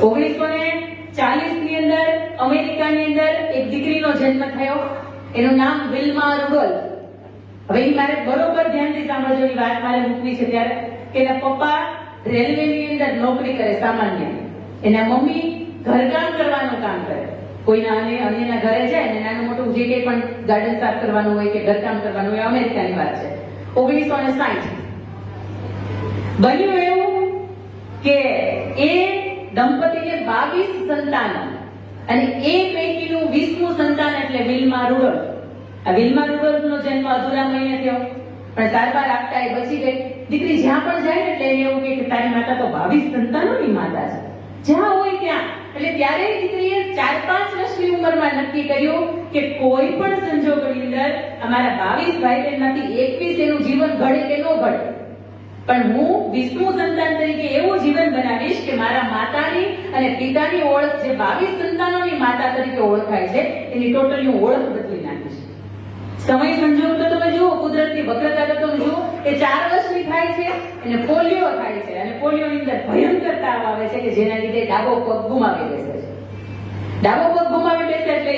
1940 ની અંદર અમેરિકાની અંદર એક દીકરીનો જન્મ થયો. એનું નામ વિલ્મા રુડોલ્ફ. હવે મારે બરોબર ધ્યાનથી સાંભળજો, એ વાત મારે મૂકવી છે ત્યારે કે એના પપ્પા રેલવેની અંદર નોકરી કરે સામાન્ય, એના મમ્મી ઘરકામ કરવાનું કામ કરે. કોઈના અન્યના ઘરે જાય ને નાનું મોટું જે કંઈ પણ ગાર્ડન સાફ કરવાનું હોય કે ઘરકામ કરવાનું હોય, અમેરિકાની વાત છે. 1960 બન્યું એવું કે એ દંપતીને 22 સંતાનો અને એ પૈકીનું 20મું સંતાન એટલે વિલ્મા રુડોલ્ફ. આ વિલ્મા રુડોલ્ફનો જન્મ અધૂરા મહિને થયો, પણ સારવાર આપતા એ બચી ગઈ. દીકરી જ્યાં પણ જાય એટલે એને એવું કે તારી માતા તો 22 સંતાનોની માતા છે, જ્યાં હોય ત્યાં. એટલે ત્યારે દીકરીએ 4-5 વર્ષની ઉંમરમાં નક્કી કર્યું કે કોઈ પણ સંજોગોની અંદર અમારા 22 ભાઈ બહેનમાંથી 21 એનું જીવન ઘડે કે ન ઘડે, પણ હું 20મું સંતાન તરીકે એવું જીવન બનાવીશ કે મારા માતાની અને પિતાની ઓળખ જે 22 સંતાનોની માતા તરીકે ઓળખાય છે એની ટોટલી ઓળખ બદલી નાખીશ. સમય સંજોગ તો તમે જુઓ, કુદરતની વક્રતા તો તમે જુઓ. એ 4 વર્ષની થાય છે અને પોલિયો થાય છે, અને પોલિયોની અંદર ભયંકર તાવ આવે છે કે જેના લીધે ડાબો પગ ગુમાવી બેસે છે. ડાબો પગ ગુમાવી બેસે એટલે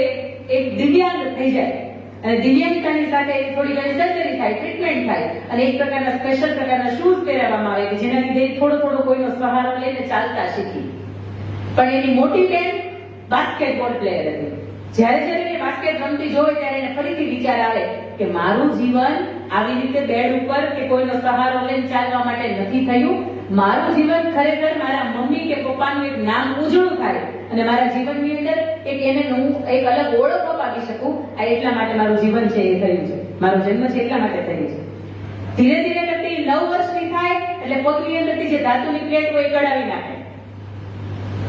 એક દિવ્યાંગ થઈ જાય, અને દિવ્યાંગતાની સાથે થોડી ઘણી સર્જરી થાય, ટ્રીટમેન્ટ થાય, અને એક પ્રકારના સ્પેશિયલ પ્રકારના શૂઝ પહેરાવવામાં આવે કે જેના લીધે થોડો કોઈનો સહારો લઈને ચાલતા શીખી. પણ એની મોટી બેન બાસ્કેટબોલ પ્લેયર હતી. જ્યારે એ બાસ્કેટ રમતી જોવે ત્યારે એને ફરીથી વિચાર આવે કે મારું જીવન આવી રીતે બેડ ઉપર કે કોઈનો સહારો લઈને ચાલવા માટે નથી થયું. મારું જીવન ખરેખર મારા મમ્મી કે પપ્પાનું એક નામ ઉજળું થાય અને મારા જીવનની અંદર એને હું એક અલગ ઓળખ અપાવી શકું. આ એટલા માટે મારું જીવન છે એ થયું છે, મારો જન્મ છે એટલા માટે થયું છે. ધીરે ધીરે કરતી 9 વર્ષની થાય એટલે પગની અંદરથી જે ધાતુની પ્લેટ હોય એ કઢાવી નાખે.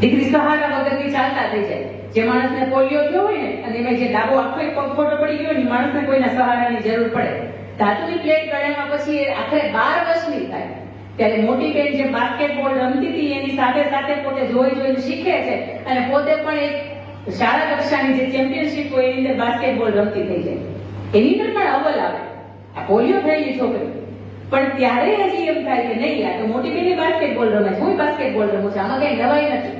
દીકરી સહારા વગરની ચાલતા થઈ જાય. જે માણસને પોલિયો થયો હોય ને અને એમાં જે ડાબો આખો એક પગ ખોટો પડી ગયો ને માણસને કોઈના સહારાની જરૂર પડે. ધાતુની પ્લેટ કઢાવ્યા પછી આખરે 12 વર્ષની થાય ત્યારે મોટી બેન જે બાસ્કેટબોલ રમતી હતી એની સાથે સાથે પોતે જોઈને શીખે છે અને પોતે પણ એક શાળા કક્ષાની જે ચેમ્પિયનશિપ હોય એની અંદર બાસ્કેટબોલ રમતી થઈ જાય. એની અંદર પણ અવ્વલ આવે. આ પોલિયો થયેલી છોકરી, પણ ત્યારે હજી એમ થાય કે નહીં, આ તો મોટી બેન બાસ્કેટબોલ રમે છે, હું બાસ્કેટબોલ રમું છું, આમાં કઈ નવાઈ નથી.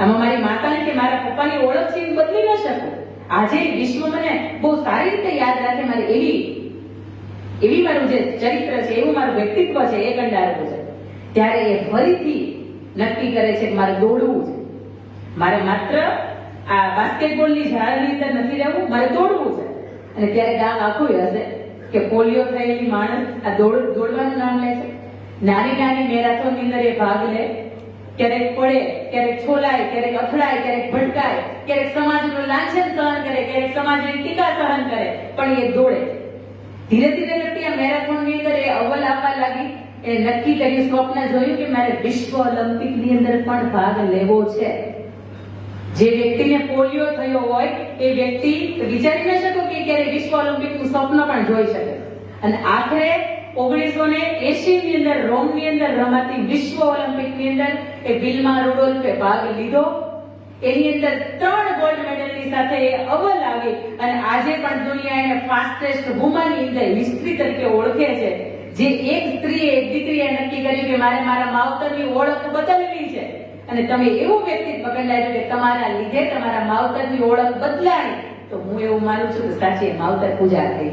આમાં મારી માતાને કે મારા પપ્પાની ઓળખ છે એ બદલી ન શકું. આજે વિશ્વ મને બહુ સારી રીતે યાદ રાખે, મારી એવી મારું જે ચરિત્ર છે, એવું મારું વ્યક્તિત્વ છે એ કંડારવું છે. ત્યારે એ ફરીથી નક્કી કરે છે કે મારે દોડવું છે, મારે માત્ર આ બાસ્કેટબોલની ઝાડની અંદર નથી રહેવું, મારે દોડવું છે. અને ત્યારે ગામ આખું હશે કે પોલિયો થયેલી માણસ આ દોડવાનું નામ લે છે. નાની નાની મેરાથોનની અંદર એ ભાગ લે, ક્યારેક પડે, ક્યારેક છોલાય, ક્યારેક અથડાય, ક્યારેક ભટકાય, ક્યારેક સમાજનું લાંછન સહન કરે, ક્યારેક સમાજની ટીકા સહન કરે, પણ એ દોડે. ધીરે ધીરે કરતી આ મેરેથોનની અંદર એ અવ્વલ આવવા લાગી. એ નક્કી કર્યું, સ્વપ્ન જોયું કે મારે વિશ્વ ઓલિમ્પિકની અંદર પણ ભાગ લેવો છે. જે વ્યક્તિને પોલિયો થયો હોય એ વ્યક્તિ વિચારી ન શકો કે ક્યારે વિશ્વ ઓલિમ્પિકનું સ્વપ્ન પણ જોઈ શકે. અને આખરે 1980 ની અંદર રોમની અંદર રમાતી વિશ્વ ઓલિમ્પિકની અંદર એ વિલ્મા રુડોલ્ફે ભાગ લીધો. એની અંદર 3 ગોલ્ડ મેડલની સાથે એ અવ્વલ આવી અને આજે પણ દુનિયા એને ફાસ્ટેસ્ટ વુમનની અંદર હિસ્ટ્રી તરીકે ઓળખે છે. જે એક સ્ત્રીએ, એક દીકરીએ નક્કી કર્યું કે મારે મારા માવતરની ઓળખ બદલવી છે, અને તમે એવું વ્યક્તિત્વ કંડાર્યું કે તમારા લીધે તમારા માવતરની ઓળખ બદલાય, તો હું એવું માનું છું કે સાચી માવતર પૂજા થઈ.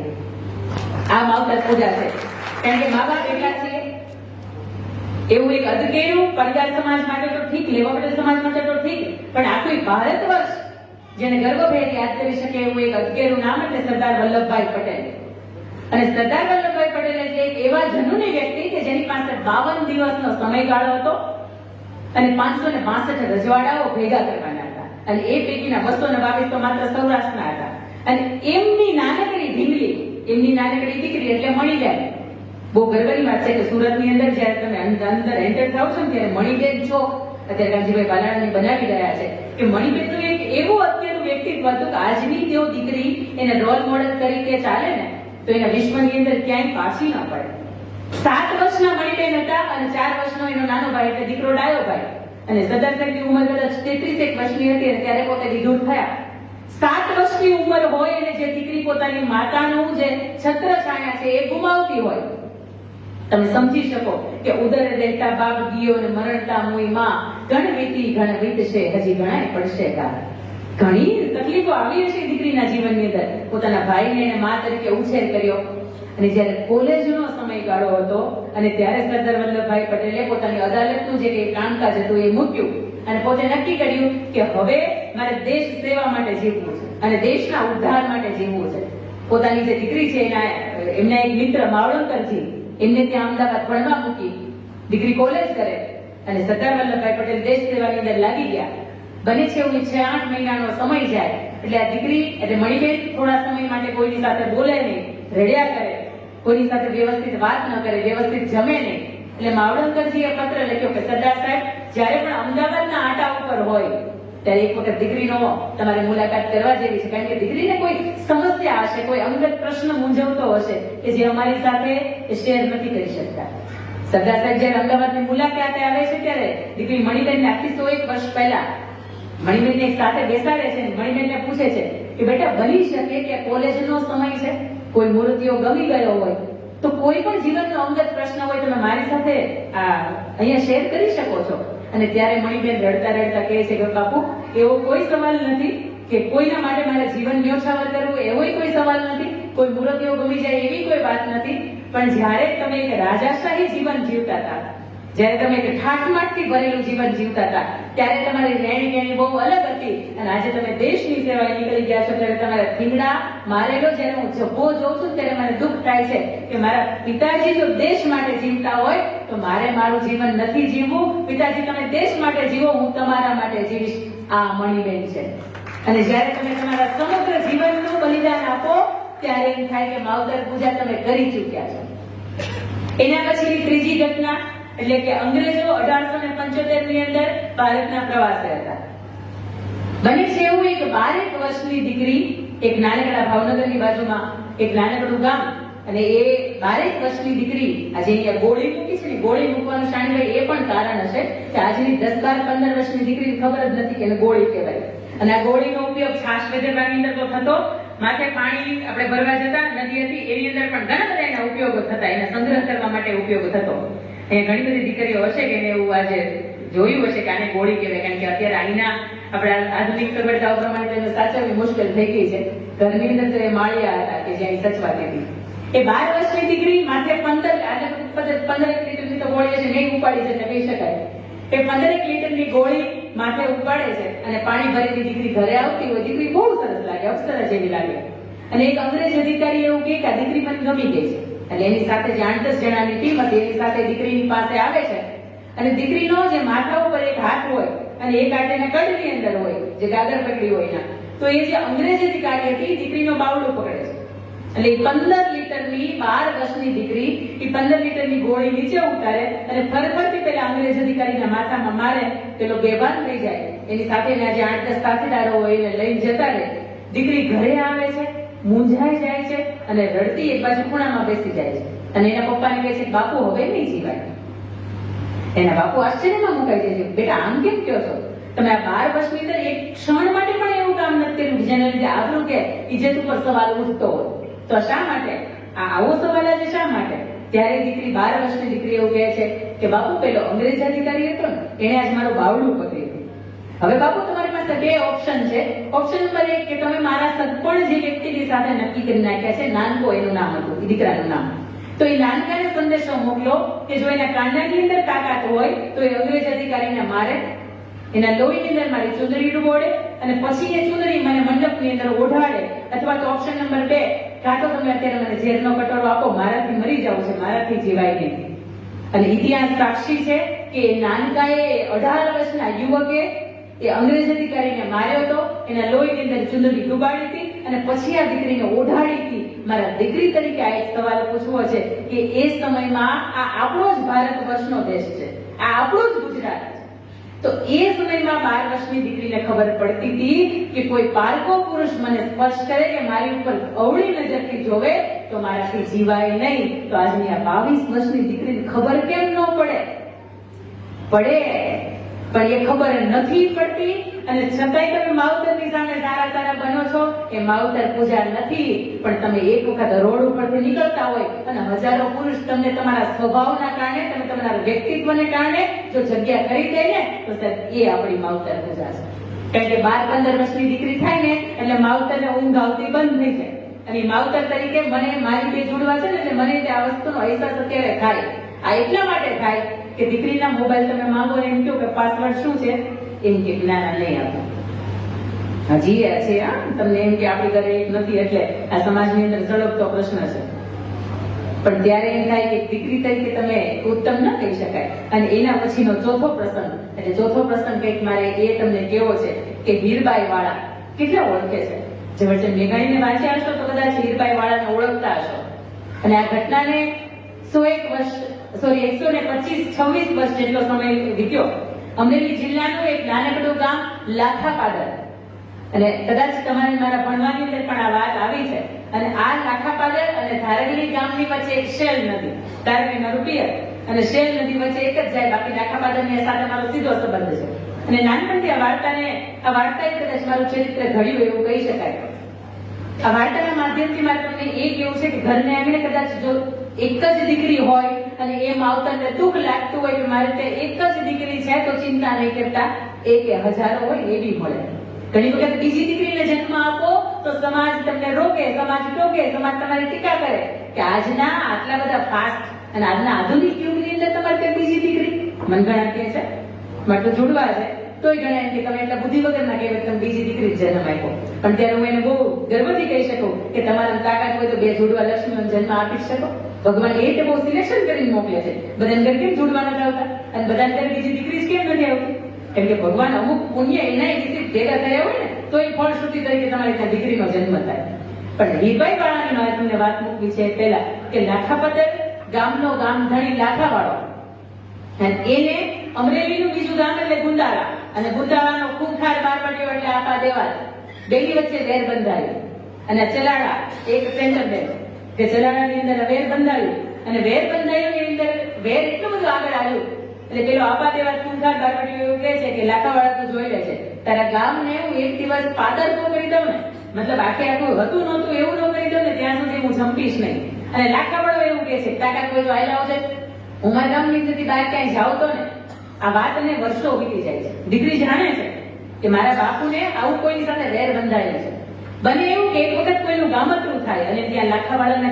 આ માવતર પૂજા છે, કારણ કે મા બાપ એટલા છે. એવું એક અધકેરું પરિવાર સમાજ માટે તો ઠીક, લેવા પડેલ સમાજ માટે તો ઠીક, પણ આખું ભારત વર્ષ જેને ગર્વભેર યાદ કરી શકે એવું એક અધકેરું નામ એટલે સરદાર વલ્લભભાઈ પટેલ. અને સરદાર વલ્લભભાઈ પટેલ એટલે એક એવા જનૂની વ્યક્તિ કે જેની પાસે 52 દિવસનો સમયગાળો હતો અને 562 રજવાડાઓ ભેગા કરવાના હતા, અને એ પૈકીના 222 તો માત્ર સૌરાષ્ટ્રના હતા. અને એમની નાનકડી ઢીંગલી, એમની નાનકડી દીકરી એટલે મણીબેન. બહુ ગર્વની વાત છે કે સુરતની અંદર જ્યારે તમે અંદર એન્ટર થાવ છો ને ત્યારે મણીબેન ચોક અત્યારે કાંજીભાઈ બાલાણી બનાવી રહ્યા છે કે મણીબેનનું એક એવું અત્યારનું વ્યક્તિત્વ હતું કે આજની તેઓ દીકરી એને રોલ મોડેલ તરીકે ચાલે ને તો એના વિશ્વની અંદર ક્યાંય પાછી ન પડે. 7 વર્ષના મણીબેન હતા અને 4 વર્ષનો એનો નાનો ભાઈ એટલે દીકરો ડાયો ભાઈ. અને સરદાર સાહેબની ઉંમર કદાચ 33 વર્ષની હતી અને ત્યારે પોતે વિધુર થયા. 7 વર્ષની ઉંમર હોય અને જે દીકરી પોતાની માતાનું જે છત્ર છાયા છે એ ગુમાવતી હોય, તમે સમજી શકો કે ઉદરે દેતા બાપ ગયો ને મરણતા મુઈ માં ઘણ વીતી ઘણ વીતશે હજી ગણાય પડશે ગાળ. ઘણી તકલીફો આવી હશે દીકરીના જીવનની અંદર. પોતાના ભાઈને એને મા તરીકે ઉછેર કર્યો અને જ્યારે કોલેજનો સમયગાળો હતો અને ત્યારે સરદાર વલ્લભભાઈ પટેલે પોતાની અદાલતનું જે કંઈ કામકાજ હતું એ મૂક્યું અને પોતે નક્કી કર્યું કે હવે મારે દેશ સેવા માટે જીવવું છે અને દેશના ઉદ્ધાર માટે જીવવું છે. પોતાની જે દીકરી છે એમના એક મિત્ર માવળંકરજી એમને ત્યાં અમદાવાદ ભણવા મૂકી. દીકરી કોલેજ કરે અને સરદાર વલ્લભભાઈ પટેલ દેશ સેવાની અંદર લાગી ગયા. બને છે એવું 6-8 મહિનાનો સમય જાય એટલે આ દીકરી એટલે મણીબેન થોડા સમય માટે કોઈની સાથે બોલે નહીં, રડ્યા કરે, કોઈની સાથે વ્યવસ્થિત વાત ન કરે, વ્યવસ્થિત જમે નહીં. એટલે માવળંકરજીએ પત્ર લખ્યો કે સરદાર સાહેબ, જ્યારે પણ અમદાવાદના આટા ઉપર હોય ત્યારે એક વખત દીકરીનો તમારે મુલાકાત કરવા જેવી છે, કારણ કે દીકરીને કોઈ સમસ્યા હશે, કોઈ અંગત પ્રશ્ન મૂંઝવતો હશે કે જે અમારી સાથે શેર નથી કરી શકતા. સરદાર સાહેબ જ્યારે અમદાવાદની મુલાકાતે આવે છે ત્યારે દીકરી મણીબેનને આખી 101 વર્ષ પહેલા મણીબેનને એક સાથે બેસાડે છે. મણીબેનને પૂછે છે કે બેટા, બની શકે કે કોલેજનો સમય છે, કોઈ મૂર્તિઓ ગમી ગયો હોય તો કોઈ પણ જીવનનો અંગત પ્રશ્ન હોય તમે મારી સાથે અહીંયા શેર કરી શકો છો. અને ત્યારે મણીબેન રડતા રડતા કહે છે કે બાપુ, એવો કોઈ સવાલ નથી કે કોઈના માટે મારે જીવન ન્યોછાવર કરવું, એવો કોઈ સવાલ નથી, કોઈ મૂર્તિઓ ગમી જાય એવી કોઈ વાત નથી. પણ જ્યારે તમે એક રાજાશાહી જીવન જીવતા હતા, જ્યારે તમે એક ઠાઠમાઠથી ભરેલું જીવન જીવતા હતા, ત્યારે તમારી રહેણી કહેણી બહુ અલગ હતી. અને આજે તમે દેશની સેવાએ નીકળી ગયા છો ત્યારે તમારા થીંગડા મારેલો જ્યારે હું જબ્બો જોઉં છું ત્યારે મને દુઃખ થાય છે કે મારા પિતાજી જો દેશ માટે જીવતા હોય તો મારે મારું જીવન નથી જીવવું. પિતાજી, તમે દેશ માટે જીવો, હું તમારા માટે જીવીશ. આ મણીબેન છે. અને જ્યારે તમે તમારા સમગ્ર જીવનનું બલિદાન આપો ત્યારે એમ થાય કે માવતર પૂજા તમે કરી ચૂક્યા છો. એના પછીની ત્રીજી ઘટના એટલે કે અંગ્રેજો 1875 ની અંદર ભારતના પ્રવાસે હતા. બને છે એવું એક 12 વર્ષની દીકરી એક નાનકડા ભાવનગરની બાજુમાં એક નાનકડું ગામ, અને એ 12 વર્ષની દીકરી આજે અહીંયા ગોળી મૂકી છે ને, ગોળી મૂકવાનું શાણીભાઈ એ પણ કારણ હશે કે આજની 10, 12, 15 વર્ષની દીકરીને ખબર જ નથી કે એને ગોળી કહેવાય. અને આ ગોળીનો ઉપયોગ છાશ વેધરવાની અંદર તો થતો, માથે પાણી આપણે ભરવા જતા નદી હતી એની અંદર પણ ઘણા બધા એના ઉપયોગો થતા, એના સંગ્રહ કરવા માટે ઉપયોગ થતો. અહીંયા ઘણી બધી દીકરીઓ હશે કે એને એવું આજે જોયું હશે કે આને ગોળી કહેવાય, કારણ કે અત્યારે અહીંના આપણા આધુનિક સગવડતાઓ પ્રમાણે તેને સાચવવી મુશ્કેલ થઈ ગઈ છે. ઘરની અંદર તો એ માળિયા હતા કે જ્યાં સચવાતી હતી. એ 12 વર્ષની દીકરી માથે 15 લીટરની તો ગોળી હશે, નહીં ઉપાડી છે કહી શકાય. એ 15 લીટરની ગોળી માથે ઉપાડે છે અને પાણી ભરેલી દીકરી ઘરે આવતી હોય. દીકરી બહુ સરસ લાગે, અપ્સરા જેવી લાગે. અને એક અંગ્રેજ અધિકારી એવું કહે કે આ દીકરી મને ગમી ગઈ છે. એટલે એની સાથે જે 8-10 જણાની ટીમ હતી એની સાથે દીકરીની પાસે આવે છે અને દીકરીનો જે માથા ઉપર એક હાથ હોય અને એક હાથ એના કડની અંદર હોય, જે ગાગર પકડી હોય ના, તો એ જે અંગ્રેજ અધિકારી હતી દીકરીનો બાવડો પકડે છે. એટલે 15 લીટરની 12 વર્ષની દીકરી એ 15 લીટરની ગોળી નીચે ઉતારે અને ફરફરથી પેલા અંગ્રેજ અધિકારીના માથામાં મારે, પેલો બેભાન થઈ જાય. એની સાથે એના જે 8-10 સાથીદારો હોય એને લઈને જતા રહે. દીકરી ઘરે આવે છે, મૂંઝાઈ જાય છે અને રડતી એક બાજુ ખૂણામાં બેસી જાય છે. અને એના પપ્પાને કહે છે બાપુ હવે નહીં જીવાય. એના બાપુ આશ્ચર્યમાં મુકાઈ જાય છે, બેટા આમ કેમ કહો છો? તમે આ 12 વર્ષની અંદર એક ક્ષણ માટે પણ એવું કામ નથી કર્યું જેના લીધે આપણું કે ઇજ્જત ઉપર સવાલ ઉઠતો હોય. તો શા માટે આવો સવાલ આજે શા માટે? ત્યારે દીકરી 12 વર્ષની દીકરી એવું કહે છે કે બાપુ પેલો અંગ્રેજ અધિકારી હતો ને એને આજ મારું બાવડું પકડ્યું. હવે બાપુ તમારી પાસે 2 ઓપ્શન છે. ઓપ્શન નંબર 1 કે તમે મારા સગપણ જે વ્યક્તિની સાથે નક્કી કરી નાખ્યા છે, નાનકો એનું નામ હતું, દીકરાનું નામ, તો એ નાનકાને સંદેશો મોકલો કે જો એના કાંડાની અંદર તાકાત હોય તો એ અંગ્રેજ અધિકારીને મારે, એના લોહીની અંદર મારી ચુંદડી ડૂબોડે અને પછી એ ચુંદડી મને મંડપની અંદર ઓઢાડે. અથવા તો ઓપ્શન નંબર 2, કાં તો તમે અત્યારે મને ઝેરનો કટોરો આપો, મારાથી મરી જવું છે, મારાથી જીવાય નહીં. અને ઇતિહાસ સાક્ષી છે કે નાનકાએ 18 વર્ષના યુવકે એ અંગ્રેજ અધિકારીને માર્યો હતો, એના લોહીની અંદર ચુંદડી ડૂબાડી હતી અને પછી આ દીકરીને ઓઢાડી હતી. મારા દીકરી તરીકે આ એક સવાલ પૂછવો છે કે એ સમયમાં આ આપણો જ ભારત વર્ષનો દેશ છે, આ આપણું જ ગુજરાત છે. તો એ સમયમાં 12 વર્ષની દીકરીને ખબર પડતી હતી કે કોઈ પારકો પુરુષ મને સ્પર્શ કરે કે મારી ઉપર અવળી નજરથી જોવે તો મારાથી જીવાય નહીં. તો આજની આ 22 વર્ષની દીકરીને ખબર કેમ ન પડે? પડે. પણ એ ખબર નથી પડતી અને છતાંય તમે માવતરની સામે સારા સારા બનો છો. એ માવતર પૂજા નથી, પણ તમે એક વખત રોડ ઉપરથી નીકળતા હોય અને હજારો પુરુષ તમને તમારા સ્વભાવના કારણે, તમે તમારા વ્યક્તિત્વને કારણે જો જગ્યા કરી દે ને, તો સાહેબ એ આપણી માવતર પૂજા છે. કારણ કે 12-15 વર્ષની દીકરી થાય ને એટલે માવતરને ઊંઘ આવતી બંધ થઈ જાય. અને માવતર તરીકે મને મારી બે જોડવા છે ને, એટલે મને તે આ વસ્તુનો અહેસાસ અત્યારે થાય. આ એટલા માટે થાય કે દીકરીના મોબાઈલ તમે માંગો ને એમ કહો કે પાસવર્ડ શું છે, એમ કે જ્ઞાન નહીં આપો. હજી એ છે તમને એમ કે આપણી ઘરે એક નથી એટલે આ સમાજની અંદર ઝડપતો પ્રશ્ન છે. પણ ત્યારે એમ થાય કે દીકરી તરીકે તમે ઉત્તમ ન કહી શકાય. અને એના પછીનો ચોથો પ્રસંગ, એટલે ચોથો પ્રસંગ કંઈક મારે એ તમને કેવો છે કે હીરબાઈ વાળા કેટલા ઓળખે છે. જે વચ્ચે મેઘાણીને વાંચ્યા હશો તો કદાચ હીરબાઈ વાળાને ઓળખતા હશો. અને આ ઘટનાને 126 વર્ષ જેટલો સમય વીત્યો. અમરેલી જિલ્લાનું એક નાનકડું ગામ લાખાપાદર, અને કદાચ તમારે મારા ભણવાની અંદર પણ આ વાત આવી છે. અને આ લાખાપાદર અને ધારગલી ગામની વચ્ચે એક શેલ નદી, ધારગલીના રૂપિયા અને શેલ નદી વચ્ચે એક જ જાય, બાકી લાખાપાદરની સાથે મારો સીધો સંબંધ છે. અને નાનપણથી આ વાર્તાએ કદાચ મારું ચરિત્ર ઘડ્યું એવું કહી શકાય. આ વાર્તાના માધ્યમથી મારે તમને એ કેવું છે કે ઘરને આંગણે કદાચ જો એક જ દીકરી હોય અને એ માવતરને દુઃખ લાગતું હોય કે મારે તે એક જ દીકરી છે તો ચિંતા નહીં કરતા, એક કે હજારો હોય એવી મળે. ઘણી વખત બીજી દીકરીને જન્મ આપો તો સમાજ તમને રોકે, સમાજ ટોકે, સમાજ તમારી ટીકા કરે કે આજના આટલા બધા ફાસ્ટ અને આજના આધુનિક યુગની અંદર તમારે તે બીજી દીકરી મનગણા કે છે, મારે તો જોડવા છે, તોય ઘણા એમ કે તમે એટલા બુદ્ધિ વગરના કહેવાય તમે બીજી દીકરી જન્મ આપ્યો. પણ ત્યારે હું એને બહુ ગર્વથી કહી શકું કે તમારી તાકાત હોય તો બે જોડવા લક્ષ્મીનો જન્મ આપી શકો. ભગવાન એ બહુ સિલેક્શન કરીને મોકલે છે. બધાને ઘરે કેમ જોડવા નથી આવતા અને બધાને ઘરે બીજી દીકરી જ કેમ નથી આવતી? કેમ કે ભગવાન અમુક પુણ્ય એના વિશે ભેગા થયા હોય ને તો એ ફળશ્રુતિ તરીકે તમારે ત્યાં દીકરીનો જન્મ થાય. પણ હીરબાઈ વાળાની મારે તમને વાત મૂકવી છે પહેલા કે લાખાપાદર ગામનો ગામ ધણી લાખાવાળો, એને અમરેલીનું બીજું ગામ એટલે ગુંદાળા, અને ગુંદાળાનો ખૂંખાર મારવાડીઓ એટલે આપા દેવાલ, બેની વચ્ચે વેર બંધાયું. અને ચલાડા એક સેન્ટર બેન કે ચલાડાની અંદર વેર બંધાયું, અને વેર બંધાયું એની અંદર વેર એટલું બધું આગળ આવ્યું એટલે પેલો આપા દેવાલ ખૂંખાર મારવાડીઓ એવું કહે છે કે લાખાવાળા તો જોઈ લે છે, તારા ગામને હું એક દિવસ પાદર તો કરી દઉં ને, મતલબ આખે આખું હતું નહોતું એવું ન કરી દઉં ને ત્યાં સુધી હું જંપીશ નહીં. અને લાખાવાળો એવું કહે છે તાકાત કોઈ તો આયલા આવજે, હું મારા ગામની અંદરથી બહાર ક્યાંય જાઉં તો ને. આ વાતને વર્ષો વીતી જાય છે. દીકરી જાણે છે કે મારા બાપુને આવું કોઈની સાથે વેર બંધાયેલ છે. બને એવું કે એક વખત કોઈનું ગામતરું થાય અને ત્યાં લાખાવાળાને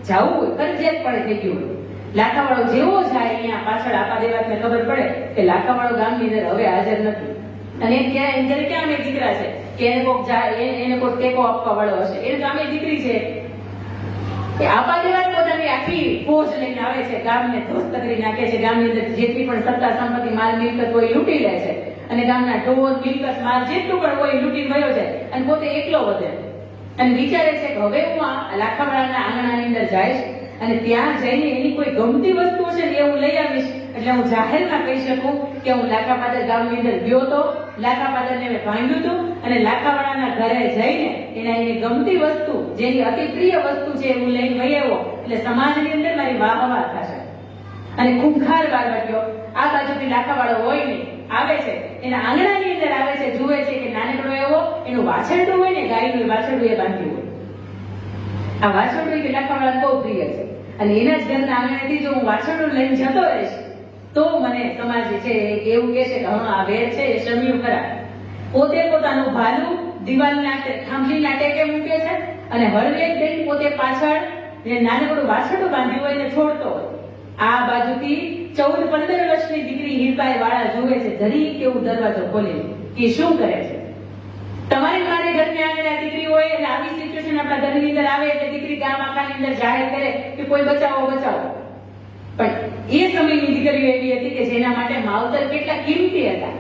જવું હોય, ફરજિયાત પડે થઈ ગયું હોય. લાખાવાળો જેવો જાય અહીંયા પાછળ આપા દેવાતને ખબર પડે કે લાખાવાળો ગામની અંદર હવે હાજર નથી. અને ત્યાં એમ ઘરે ક્યાં અમે દીકરા છે કે એને કોઈક જાય, એને કોઈ ટેકો આપવા વાળો હશે, એને ગામે દીકરી છે કે આપા દેવાત પોતાની આખી ફોજ લઈને આવે છે, ગામને ધ્વસ્ત કરી નાખે છે, ગામની અંદર જેટલી પણ સત્તા સંપત્તિ માલ મિલકત હોય લૂંટી લે છે, અને ગામના ઢોર મિલકત માલ જેટલું પણ હોય લૂંટી ગયો છે, અને પોતે એકલો વધે અને વિચારે છે કે હવે હું આ લાખાવાળાના આંગણાની અંદર જઈશ અને ત્યાં જઈને એની કોઈ ગમતી વસ્તુ છે ને એ હું લઈ આવીશ, એટલે હું જાહેરમાં કહી શકું કે હું લાખાપાદર ગામની અંદર ગયો તો, લાખાપાદરને મેં ભાંગ્યું હતું અને લાખાવાળાના ઘરે જઈને એની ગમતી વસ્તુ, જેની અતિ પ્રિય વસ્તુ છે હું લઈને વહી આવ્યો, એટલે સમાજની અંદર મારી વાહ થશે. અને ખૂંખાર બારવટીઓ આ બાજુથી લાખાવાળો હોય ને આવે છે, એના આંગણાની અંદર આવે છે, જુએ છે કે નાનકડો એવો એનું વાછરડું હોય ને, ગાયનું વાછરડું એ બાંધ્યું હોય. આ વાછરડું કે લાખાવાળાને બહુ પ્રિય છે, અને એના જ ઘરના આંગણેથી જો હું વાછરડું લઈને જતો રહીશ તો મને સમાજ છે એવું કહે છે કે હા આ વેર છે એ શમ્યું ખરા. પોતે પોતાનું ભાલું દિવાલના થાંભલીના ટેકે મૂક્યો છે અને હળવેક બેન પોતે પાછળ જે નાનકડું વાછરડું બાંધ્યું હોય ને છોડતો હોય. આ બાજુથી 14-15 વર્ષની દીકરી હીરબાઈ વાળા જુએ છે, જરી કેવું દરવાજો ખોલે કે શું કરે છે. તમારી મારે ઘરની આંગણે દીકરી હોય એટલે આવી સિચ્યુએશન આપણા ઘરની અંદર આવે એટલે દીકરી ગામ આખાની અંદર જાહેર કરે કે કોઈ બચાવો બચાવો. પણ એ સમયની દીકરીઓ એવી હતી કે જેના માટે માવતર કેટલા કિંમતી હતા,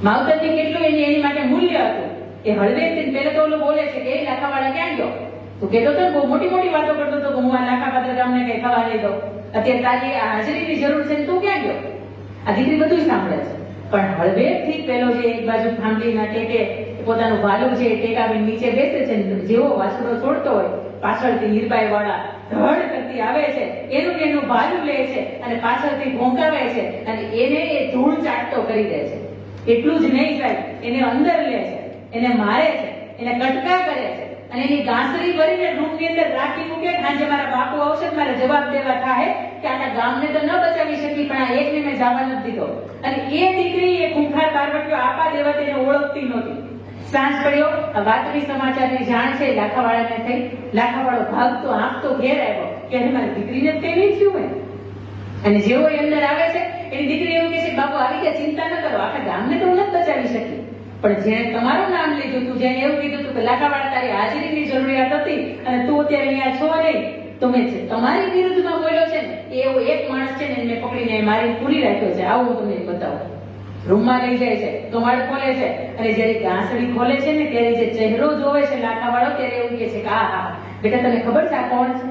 માવતરની કેટલું એની માટે મૂલ્ય હતું. એ હળવેથી પહેલા તો ઓલું બોલે છે કે એ લાખાવાળા ક્યાં ગયો, તું કહેતો હતો બહુ મોટી મોટી વાતો કરતો હતો કે હું આ લાખાપાદર ગામને કઈ થવા નહીં દઉં, અત્યારે તારી આ હાજરીની જરૂર છે તું ક્યાં ગયો. આ દીકરી બધું સાંભળે છે, પણ હળવેથી પેલો જે એક બાજુ થાંભલીના ટેકે પોતાનું ભાલું છે ટેકાવી નીચે બેસે છે, જેવો વાછડો છોડતો હોય પાછળથી હીરબાઈ વાળા ધડ કરતી આવે છે, એનું ભાલું લે છે અને પાછળથી ભોંકાવે છે અને એને એ ધૂળ ચાટતો કરી દે છે. એટલું જ નહીં સાહેબ, એને અંદર લે છે, એને મારે છે, એને કટકા કરે છે અને એની ગાંસડી ભરીને રૂમની અંદર રાખી મૂકે. સાંજે મારા બાપુ આવશે તો મારે જવાબ દેવા થાય કે આના ગામને તો ન બચાવી શકી પણ આ એકને મેં જવા નથી દીધો. અને એ દીકરી એ ખૂંખાર બારવટીઓ આપા દેવા તેને ઓળખતી નહોતી. સાંજ પડ્યો, આ વાતની સમાચારની જાણ છે લાખાવાળાને થઈ. લાખાવાળો ભાગતો આંખતો ઘેર આવ્યો કે અરે મારી દીકરીને જ કઈ નહીં થયું હોય. અને જેવો એ અંદર આવે છે એની દીકરી એવું કહે છે બાપુ આવી ગયા, ચિંતા ન કરો, આખા ગામને તો હું નથી બચાવી શકી પણ જેને તમારું નામ લીધું તું, જેને એવું કીધું તું કે લાખાવાળા તારી હાજરીની જરૂરિયાત હતી અને તું અત્યારે અહીંયા છો નહીં, તો મેં તમારી વિરુદ્ધમાં બોલ્યો છે ને એવો એક માણસ છે ને એને મેં પકડીને મારી પૂરી રાખ્યો છે. આવું હું તમને બતાવું. રૂમમાં લઈ જાય છે, કમાડ ખોલે છે અને જયારે ગાંસડી ખોલે છે ને ત્યારે જે ચહેરો જોવે છે લાખાવાળો ત્યારે એવું કહે છે કે આ હા બેટા તને ખબર છે આ કોણ છે?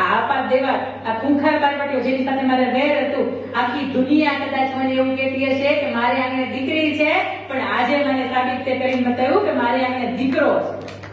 આ આપા દેવા, આ ખૂંખાર બારવટીઓ જેની સાથે મારે વેર હતું. આખી દુનિયા કદાચ મને એવું કહેતી હશે કે મારી આંગણે દીકરી છે પણ આજે મને સાબિત કરીને બતાવ્યું કે મારી આંગણે દીકરો છે.